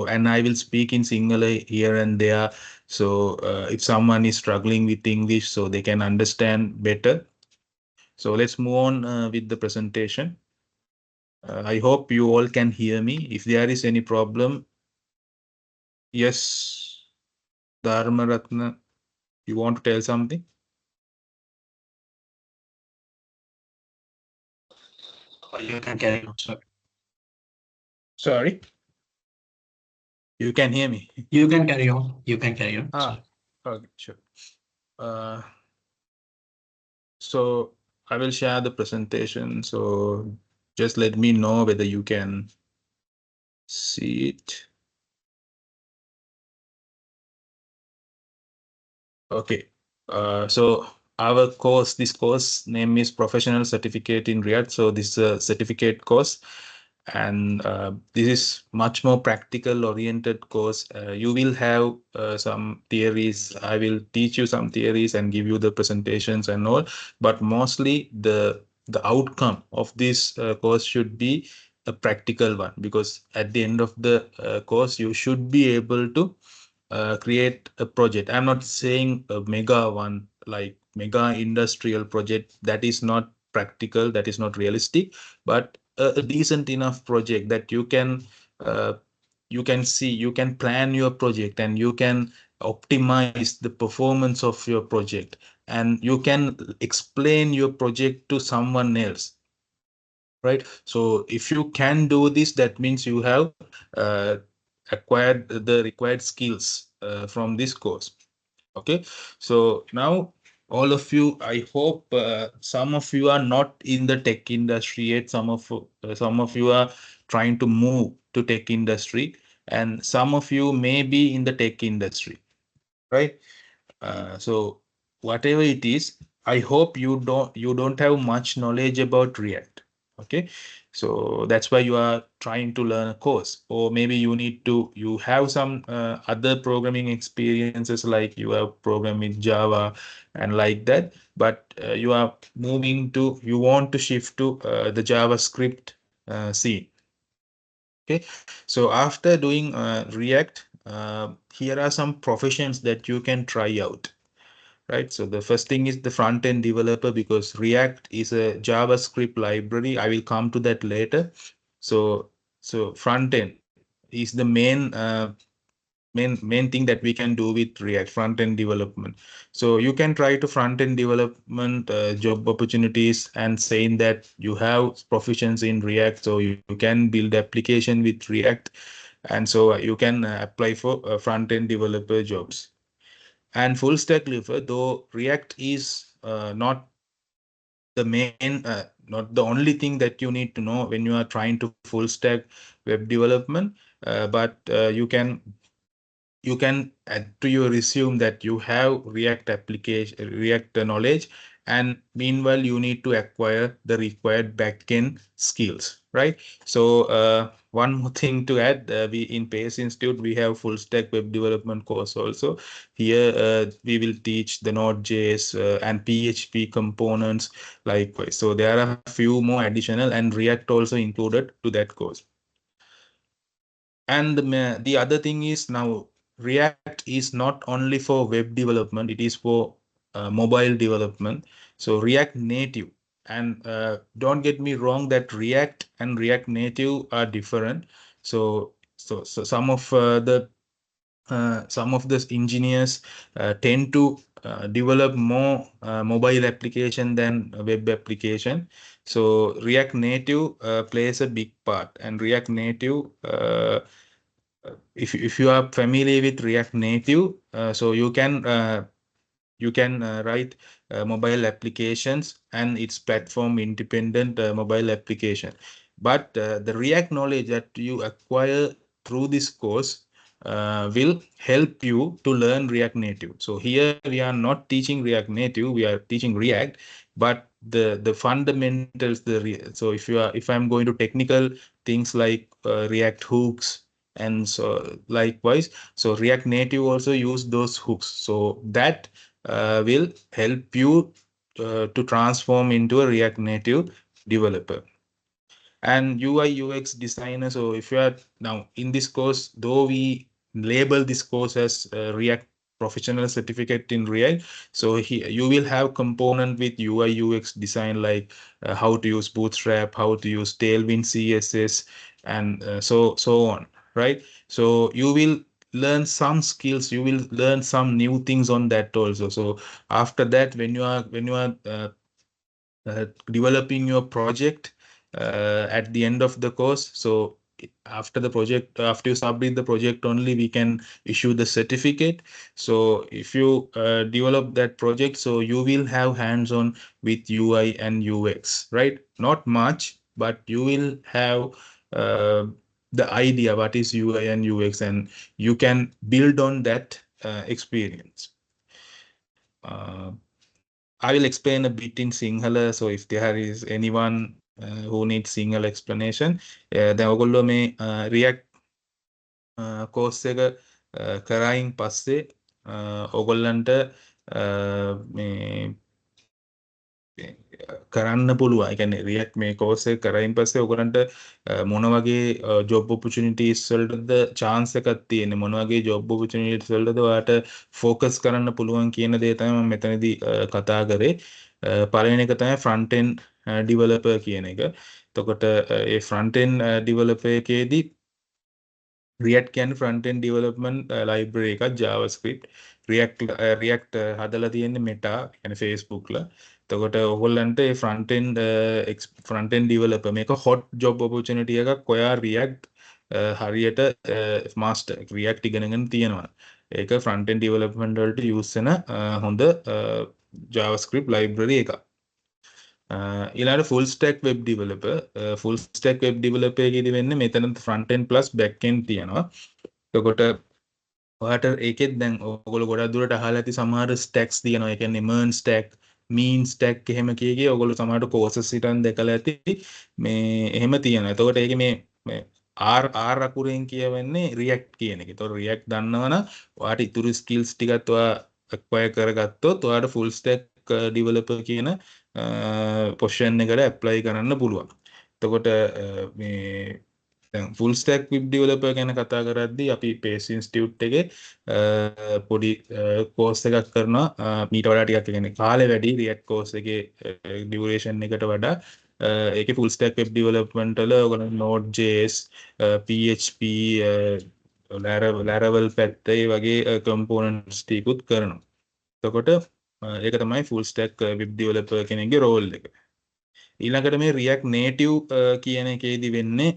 And I will speak in Sinhala here and there. So if someone is struggling with English, so they can understand better. So let's move on with the presentation. I hope you all can hear me. If there is any problem, yes, Dharma Ratna, you want to tell something? You can carry on, sir. Sorry, you can hear me. You can carry on. You can carry on, sir. Okay, sure. Uh, so I will share the presentation. So just let me know whether you can see it. Okay. So our course, this course name is Professional Certificate in React. So this is a certificate course, and this is much more practical oriented course. You will have some theories. I will teach you some theories and give you the presentations and all, but mostly the outcome of this course should be a practical one, because at the end of the course you should be able to create a project. I'm not saying a mega one, like mega industrial project. That is not practical, that is not realistic, but a decent enough project that uh, you can plan your project, and you can optimize the performance of your project, and you can explain your project to someone else, right? So if you can do this, that means you have acquired the required skills from this course. Okay, so now all of you, I hope some of you are not in the tech industry yet. Some of you are trying to move to tech industry, and some of you may be in the tech industry, right? So whatever it is, I hope you don't have much knowledge about React. Okay, so that's why you are trying to learn a course, or maybe you have some other programming experiences, like you have programmed in Java and like that, but you want to shift to the JavaScript scene. Okay, so after doing React, here are some professions that you can try out, right? So the first thing is the front-end developer, because React is a JavaScript library. I will come to that later. So front-end is the main thing that we can do with React, front-end development. So you can try to front-end development job opportunities and saying that you have proficiency in React, so you can build application with React, and so you can apply for front-end developer jobs. And full stack developer, though React is not the only thing that you need to know when you are trying to full stack web development, but you can add to your resume that you have React application, React knowledge, and meanwhile you need to acquire the required backend skills, right? So one more thing to add, we in Pace Institute we have full stack web development course also. Here we will teach the Node.js and PHP components likewise. So there are a few more additional, and React also included to that course. And the other thing is, now React is not only for web development, it is for mobile development. So React Native, and don't get me wrong that React and React Native are different. So some of the engineers tend to develop more mobile application than a web application. So React Native plays a big part, and React Native, if you are familiar with React Native, so you can write mobile applications, and it's platform independent mobile application. But the React knowledge that you acquire through this course will help you to learn React Native. So here we are not teaching React Native, we are teaching React, but the fundamentals, so if I'm going to technical things like React hooks, and so likewise, so React Native also use those hooks, so that will help you to transform into a React Native developer. and UI UX designer. So if you are now in this course, though we label this course as React professional certificate in React, so here you will have component with UI UX design, like how to use Bootstrap, how to use Tailwind CSS, and so on, right? So you will learn some skills, you will learn some new things on that also. So after that, when you are developing your project at the end of the course, so after the project, after you submit the project only, we can issue the certificate. So if you develop that project, so you will have hands-on with UI and UX, right? Not much, but you will have the idea what is UI and UX, and you can build on that experience. I will explain a bit in Sinhala. So if there is anyone who needs Sinhala explanation, then ඔයගොල්ලෝ මේ React course එක කරයින් පස්සේ ඔයගොල්ලන්ට මේ කරන්න පුළුවන්. ඒ කියන්නේ React මේ course එක කරයින් පස්සේ ඔයගොල්ලන්ට මොන වගේ job opportunities වලටද chance එකක් තියෙන්නේ, මොන වගේ job opportunities වලටද ඔයාලට focus කරන්න පුළුවන් කියන දේ තමයි මම මෙතනදී කතා කරේ. පළවෙනි එක තමයි front end developer කියන එක. එතකොට ඒ front end developer එකේදී React කියන්නේ front end development library එකක්, JavaScript. React හදලා තියෙන්නේ Meta, කියන්නේ Facebook ලා. එතකොට ඔයගොල්ලන්ට ඒ front end developer මේක hot job opportunity එකක්. ඔයා React හරියට master React ඉගෙනගෙන තියෙනවා. ඒක front end development වලට use වෙන හොඳ JavaScript library එකක්. ඊළඟට full stack web developer. full stack web developer එකේදී වෙන්නේ මෙතන front end plus back end තියෙනවා. එතකොට ඔයාලට ඒකෙත් දැන් ඔයගොල්ලෝ ගොඩක් දුරට අහලා ඇති සමහර stacks තියෙනවා. ඒ කියන්නේ MERN stack, mean stack එහෙම කිය ඔයගොල්ලෝ සමහරට courses හිටන් දැකලා ඇති මේ එහෙම තියෙනවා. එතකොට ඒකේ මේ R අකුරෙන් කියවෙන්නේ React කියන එක. එතකොට React දන්නවනම් ඔයාලට ඉතුරු skills ටිකත් ඔයා acquire කරගත්තොත් ඔයාලට full stack developer කියන position එකට apply කරන්න පුළුවන්. එතකොට මේ දැන් full stack web developer ගැන කතා කරද්දී අපි Pace Institute එකේ පොඩි course එකක් කරනවා. මීට වඩා ටිකක් කියන්නේ කාලේ වැඩි React course එකේ duration එකට වඩා ඒකේ full stack web development වල ඔයගොල්ලෝ Node.js, PHP, Laravel පැත්තේ වගේ components ටිකුත් කරනවා. එතකොට ඒක තමයි full stack web developer කෙනෙක්ගේ role එක. ඊළඟට මේ React Native කියන එකේදී වෙන්නේ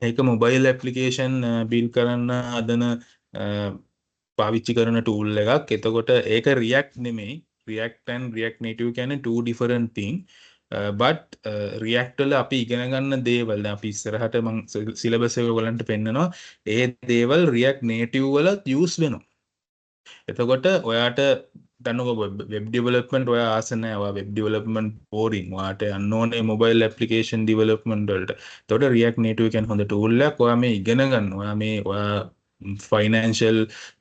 ඒක mobile application build කරන්න හදන පාවිච්චි කරන tool එකක්. එතකොට ඒක React නෙමෙයි. React and React Native කියන්නේ two different thing. but React වල අපි ඉගෙන ගන්න දේවල් දැන් අපි ඉස්සරහට මම syllabus එක ඔයගලන්ට පෙන්නනවා. ඒ දේවල් React Native වලත් use වෙනවා. එතකොට ඔයාට දන්නකො web development ඔයා ආස නැහැ. ඔයා web development boring. ඔයාට යන්න ඕනේ mobile application development වලට. එතකොට React Native කියන්නේ හොඳ tool එකක්. ඔයා මේ ඉගෙන ගන්න. ඔයා financial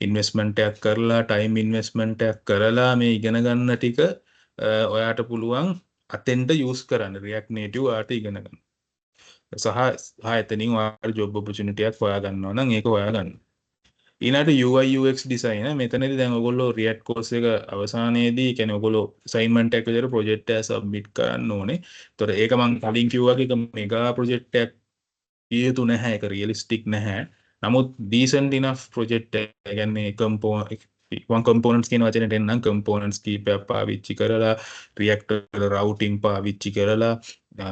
investment එකක් කරලා, time investment එකක් කරලා මේ ඉගෙන ගන්න ටික ඔයාට පුළුවන් අතෙන්ට use කරන්න. React Native ඔයාට ඉගෙන ගන්න. සහ එතනින් ඔයාට job opportunity එකක් හොයා ගන්නවා නම් ඒක හොයා ගන්න. ඊළඟට UI UX designer මෙතනදී දැන් ඔයගොල්ලෝ React course එක අවසානයේදී කියන්නේ ඔයගොල්ලෝ assignment එකක් විදිහට project එක submit කරන්න ඕනේ. ඒතකොට ඒක මම කලින් කිව්වා වගේ mega project එකක් කිය යුතු නැහැ. ඒක realistic නැහැ. නමුත් decent enough project එක කියන්නේ components කියන වචනේට එන්නම් components කීපයක් පාවිච්චි කරලා React වල routing පාවිච්චි කරලා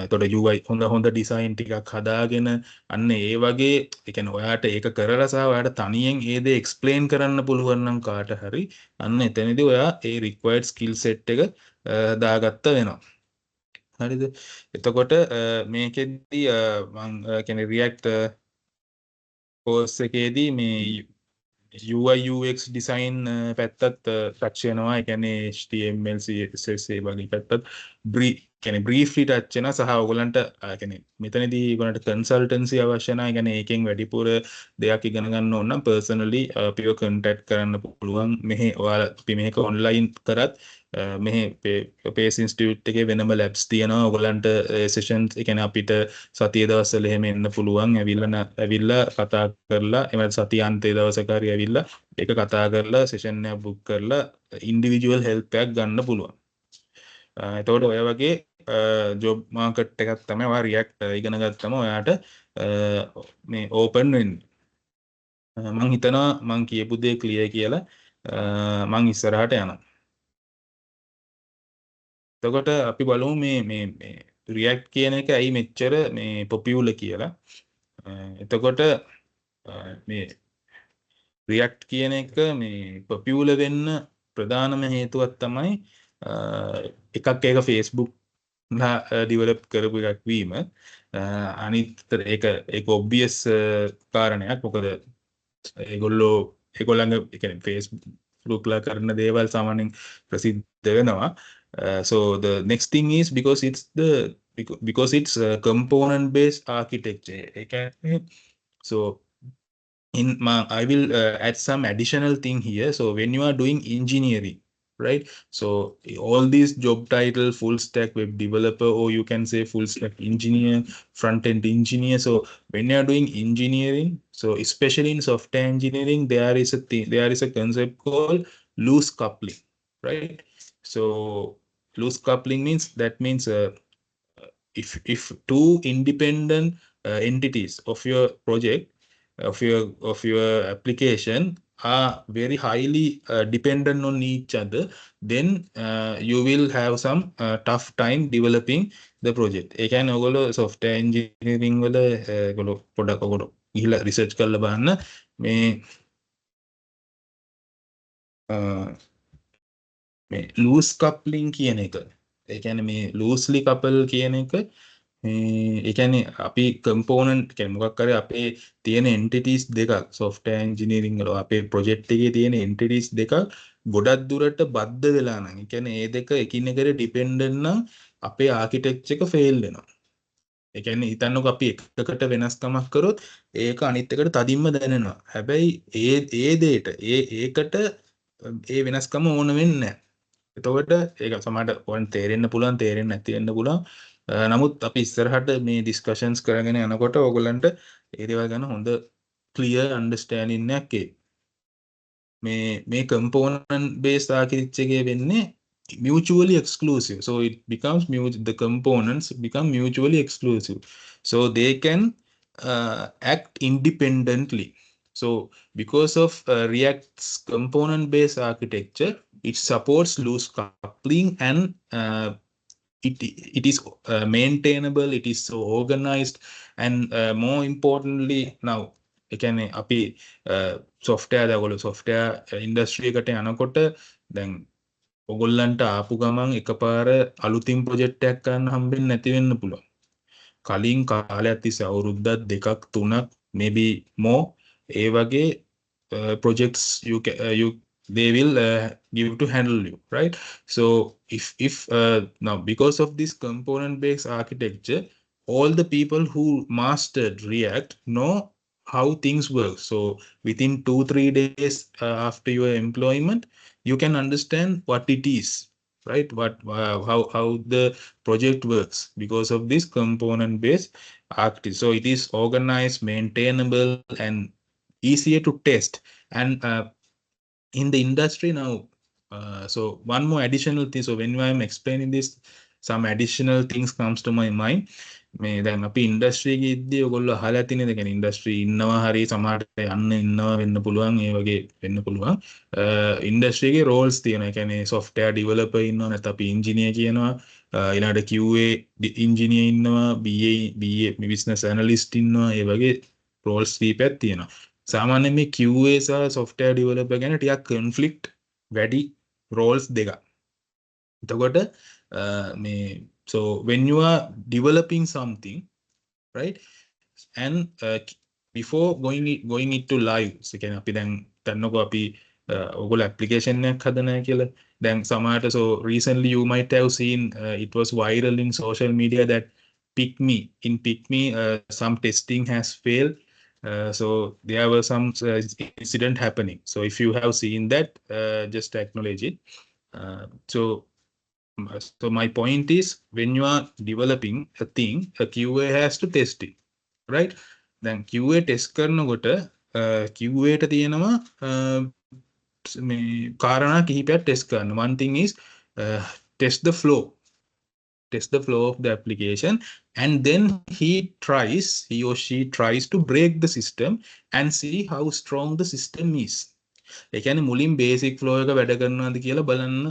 එතකොට UI හොඳ design ටිකක් හදාගෙන අන්න ඒ වගේ ඒ කියන්නේ ඔයාට ඒක කරලා සහ ඔයාට තනියෙන් ඒ දේ explain කරන්න පුළුවන් නම් කාට හරි අන්න එතනදී ඔයා ඒ required skill set එක දාගත්ත වෙනවා. හරිද? එතකොට මේකෙදී මම කියන්නේ React course එකේදී මේ UI UX design පැත්තත් touch වෙනවා. ඒ කියන්නේ HTML CSS ඒ වගේ පැත්තත් කියන්නේ briefly touch වෙනවා සහ ඔයගලන්ට කියන්නේ මෙතනදී ඔයගලන්ට consultancy අවශ්‍ය නැහැ. කියන්නේ ඒකෙන් වැඩිපුර දෙයක් ඉගෙන ගන්න ඕන නම් personally අපිව contact කරන්න පුළුවන්. මෙහි ඔයාලා අපි මේක online කරත් මෙහි PACE Institute එකේ වෙනම labs තියෙනවා. ඔයගලන්ට sessions ඒ කියන්නේ අපිට සතිය දවස්වල එහෙම එන්න පුළුවන්. ඇවිල්ලා කතා කරලා එහෙම සතිය අන්තයේ දවසක හරි ඇවිල්ලා ඒක කතා කරලා session එකක් book කරලා individual help එකක් ගන්න පුළුවන්. එතකොට ඔය වගේ ජොබ් මාකට් එකක් තමයි ඔයා රියැක්ට් ඉගෙන ගත්තම ඔයාට මේ ඕපන් වෙන්නේ. මම හිතනවා මම කියපු දේ ක්ලියර් කියලා මම ඉස්සරහට යනවා. එතකොට අපි බලමු මේ රියැක්ට් කියන එක ඇයි මෙච්චර මේ පොපියුලර් කියලා. එතකොට මේ රියැක්ට් කියන එක මේ පොපියුලර් වෙන්න ප්‍රධානම හේතුවක් තමයි එකක් ඒක Facebook ඩිවලොප් කරපු එකක් වීම. අනිත් ඒක ඔබ්වියස් කාරණයක්. මොකද ඒගොල්ලන්ගේ ඒ කියන්නේ Facebook ලා කරන දේවල් සාමාන්‍යයෙන් ප්‍රසිද්ධ වෙනවා. So the next thing is because it's component based architecture. ඒ කියන්නේ so I will add some additional thing here. So when you are doing engineering, right? So all these job title, full stack web developer, or you can say full stack engineer, front end engineer. So when you are doing engineering, so especially in software engineering, there is a concept called loose coupling, right? So loose coupling means if two independent entities of your project of your application are very highly dependent on each other, then you will have some tough time developing the project. ඒ කියන්නේ ඔයගොල්ලෝ software engineering වල ඔයගොල්ලෝ පොඩක් ඔයගොල්ලෝ ගිහිල්ලා research කරලා බලන්න මේ loose coupling කියන එක. ඒ කියන්නේ මේ loosely couple කියන එක ඒ කියන්නේ අපි component කියන්නේ මොකක් කරේ අපේ තියෙන entities දෙකක් software engineering වල අපේ project එකේ තියෙන entities දෙකක් ගොඩක් දුරට බද්ධ වෙලා නම් ඒ කියන්නේ මේ දෙක එකිනෙකට dependent නම් අපේ architecture එක fail වෙනවා. ඒ කියන්නේ හිතන්නකෝ අපි එකකට වෙනස්කමක් කරොත් ඒක අනිත් එකට තදින්ම දැනෙනවා. හැබැයි ඒ දෙයට ඒකට ඒ වෙනස්කම ඕන වෙන්නේ නැහැ. එතකොට ඒක සමහරට ඔයන් තේරෙන්න පුළුවන් තේරෙන්නේ නැති වෙන්න පුළුවන්. නමුත් අපි ඉස්සරහට මේ ඩිස්කෂන්ස් කරගෙන යනකොට ඕගොල්ලන්ට ඒ දේවල් ගැන හොඳ clear understanding එකක් එයි. මේ component based architecture එකේ වෙන්නේ mutually exclusive. So it becomes the components become mutually exclusive. So they can act independently. So because of React's component based architecture, it supports loose coupling and it is maintainable, it is so organized, and more importantly now ඒ කියන්නේ අපි software industry එකට යනකොට දැන් ඔයගොල්ලන්ට ආපු ගමන් එකපාර අලුතින් project එකක් ගන්න හම්බෙන්නේ නැති වෙන්න පුළුවන්. කලින් කාලයක් තිස්සේ අවුරුද්දක් දෙකක් තුනක් maybe more ඒ වගේ projects they will give to handle you, right? So if now because of this component based architecture, all the people who mastered React know how things work. So within 2-3 days after your employment, you can understand what it is, right? How the project works because of this component based architecture. So it is organized, maintainable, and easier to test. And in the industry now, so one more additional thing. So when I'm explaining this, some additional things comes to my mind. මේ දැන් අපි industry එකේ ඉද්දී ඔයගොල්ලෝ අහලා තියෙන දේ කියන්නේ industry ඉන්නවා හරි සමහරට යන්න ඉන්නවා වෙන්න පුළුවන් ඒ වගේ වෙන්න පුළුවන් ඉන්ඩස්ට්‍රි එකේ රෝල්ස් තියෙනවා ඒ කියන්නේ software developer ඉන්නවා නැත්නම් අපි engineer කියනවා ඊළඟට QA engineer ඉන්නවා BA business analyst ඉන්නවා ඒ වගේ රෝල්ස් කීපයක් තියෙනවා සාමාන්‍යයෙන් මේ QA සහ software developer ගැන ටිකක් conflict වැඩි roles දෙකක් එතකොට මේ so when you are developing something, right, and before going it to live, so can අපි දැන් තන්නකෝ අපි ඔයගොල්ලෝ application එකක් හදනවා කියලා Then Samata, so recently you might have seen it was viral in social media that PicMe, some testing has failed. So there were some incident happening. So if you have seen that, just acknowledge it. So my point is, when you are developing a thing, a QA has to test it, right? Then QA test කරනකොට QA ට තියෙනවා මේ කාරණා කිහිපයක් test කරන්න. One thing is test the flow. Test the flow of the application, and then he or she tries to break the system and see how strong the system is. ඒ කියන්නේ මුලින් basic flow එක වැඩ කරනවාද කියලා බලන්න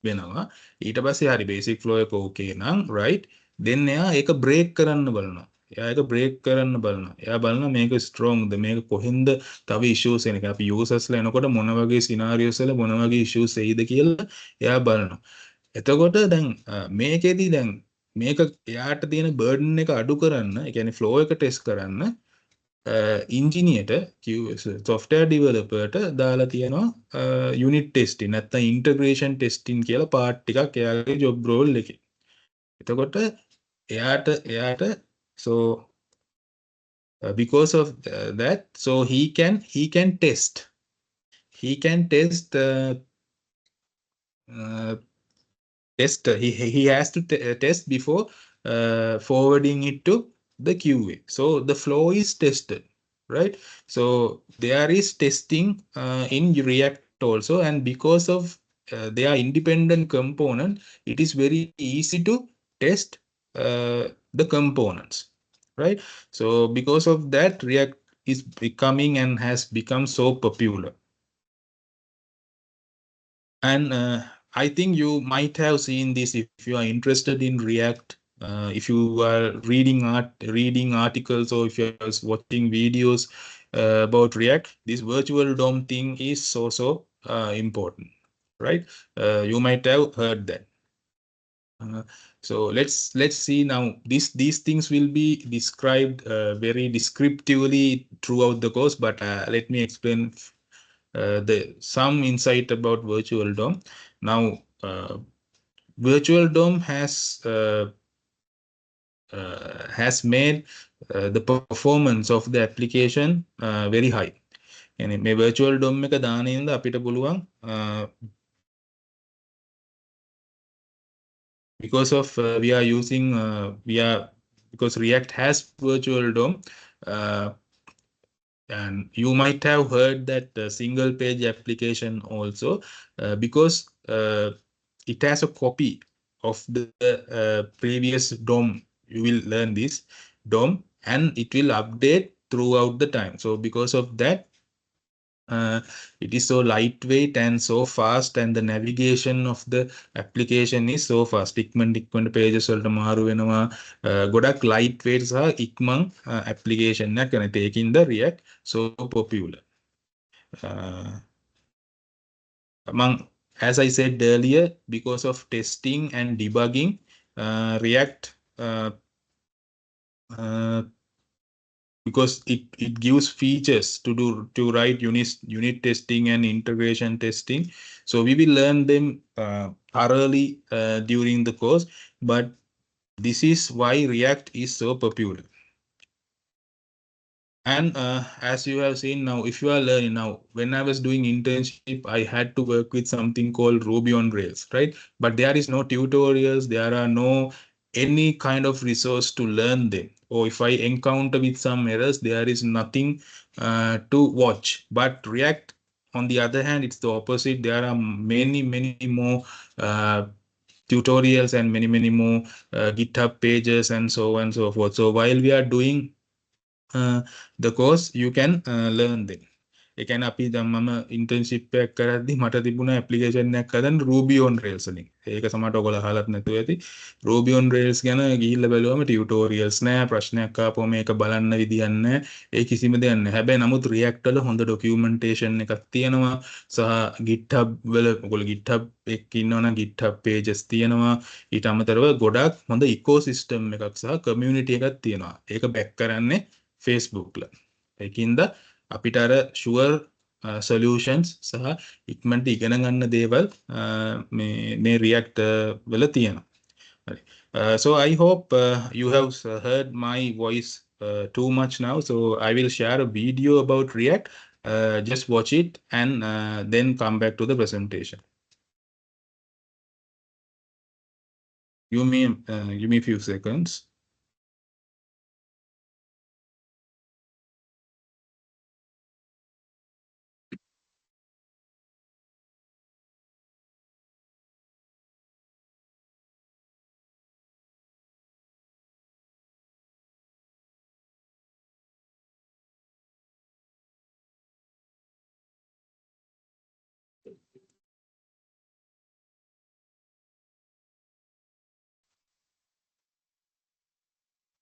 වෙනවා. ඊට පස්සේ හරි basic flow එක okay නම් right, then එයා ඒක break කරන්න බලනවා. එයා ඒක break කරන්න බලනවා. එයා බලනවා මේක strongද, මේක කොහෙන්ද තව issues එන එක. අපි users ලා එනකොට මොන වගේ scenarios වල මොන වගේ issues එයිද කියලා එයා බලනවා. එතකොට දැන් මේකෙදි දැන් මේක එයාට තියෙන burden එක අඩු කරන්න, ඒ කියන්නේ flow එක test කරන්න ඉන්ජිනියර්ට software developerට දාලා තියෙනවා unit testing නැත්නම් integration testing කියලා part ටිකක් එයාගේ job role එකේ. එතකොට එයාට so because of that, so he can test he has to test before forwarding it to the QA. So the flow is tested, right? So there is testing in React also, and because of they are independent component, it is very easy to test the components, right? So because of that, React is becoming and has become so popular. And I think you might have seen this if you are interested in React. If you are reading articles, or if you're watching videos about React, this virtual DOM thing is so important, right? You might have heard that. So let's see now. These things will be described very descriptively throughout the course, but let me explain some insight about virtual DOM. Now, virtual DOM has made the performance of the application very high. And මේ virtual DOM එක දාන ඉඳලා අපිට පුළුවන් because of because React has virtual DOM, and you might have heard that single page application also, because it has a copy of the previous DOM. You will learn this DOM, and it will update throughout the time. So because of that, it is so lightweight and so fast, and the navigation of the application is so fast. ඉක්මනට pages වලට මාරු වෙනවා. ගොඩක් lightweight සහ ඉක්මන් application එකක් කරන. taking the React so popular. As I said earlier, because of testing and debugging, React because it gives features to write unit testing and integration testing. So we will learn them thoroughly during the course, but this is why React is so popular. And as you have seen now, if you are learning now, when I was doing internship, I had to work with something called Ruby on Rails, right? But there is no tutorials, there are no any kind of resource to learn them. Or if I encounter with some errors, there is nothing to watch. But React, on the other hand, it's the opposite. There are many more tutorials and many more GitHub pages and so on and so forth. So while we are doing the course, you can learn them. ඒ කියන්නේ අපි දැන් මම internship එකක් කරද්දි මට තිබුණ application එකක් හදන්න Ruby on Rails වලින්. ඒක සමහරට ඔයගොල්ලෝ අහලත් නැතුව ඇති. Ruby on Rails ගැන ගිහිල්ලා බැලුවම ටියුටෝරියල්ස් නැහැ, ප්‍රශ්නයක් ආපුවම මේක බලන්න විදියක් නැහැ. ඒ කිසිම දෙයක් නැහැ. හැබැයි නමුත් React වල හොඳ ඩොකියුමන්ටේෂන් එකක් තියෙනවා. සහ GitHub වල ඔයගොල්ලෝ GitHub එකක ඉන්නවනම් GitHub pages තියෙනවා. ඊට අමතරව ගොඩක් හොඳ ඉකෝසිස්ටම් එකක් සහ කමියුනිටි එකක් තියෙනවා. ඒක බැක් කරන්නේ Facebook ල. ඒකින්ද අපිට අර ෂුවර් solutions සහ ඉක්මනට ඉගෙන ගන්න දේවල් මේ React වල තියෙනවා. So I hope you have heard my voice too much now. So I will share a video about React. Just watch it and then come back to the presentation. Give me a few seconds.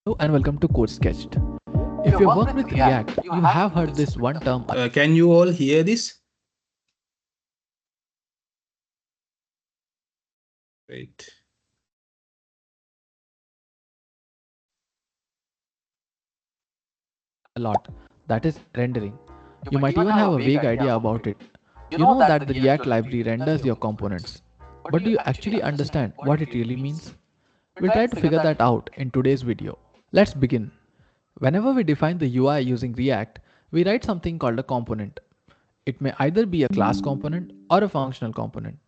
Hello and welcome to Code Sketched. If you work with React, you have heard this one term. Can you all hear this? Wait. A lot. That is rendering. You might even have a vague idea about it. You know that the React library renders your components. But do you actually understand what it really means? We'll try to figure that out in today's video. Let's begin. Whenever we define the UI using React, we write something called a component. It may either be a class component or a functional component.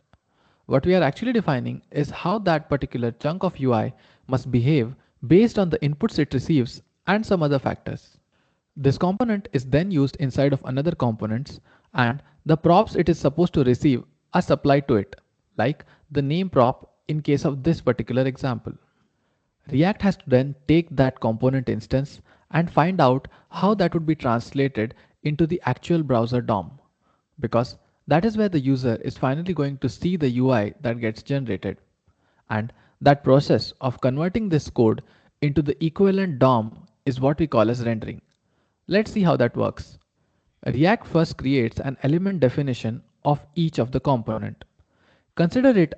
What we are actually defining is how that particular chunk of UI must behave based on the inputs it receives and some other factors. This component is then used inside of another components, and the props it is supposed to receive are supplied to it, like the name prop in case of this particular example. React has to then take that component instance and find out how that would be translated into the actual browser DOM, because that is where the user is finally going to see the UI that gets generated. And that process of converting this code into the equivalent DOM is what we call as rendering. Let's see how that works. React first creates an element definition of each of the component. Consider it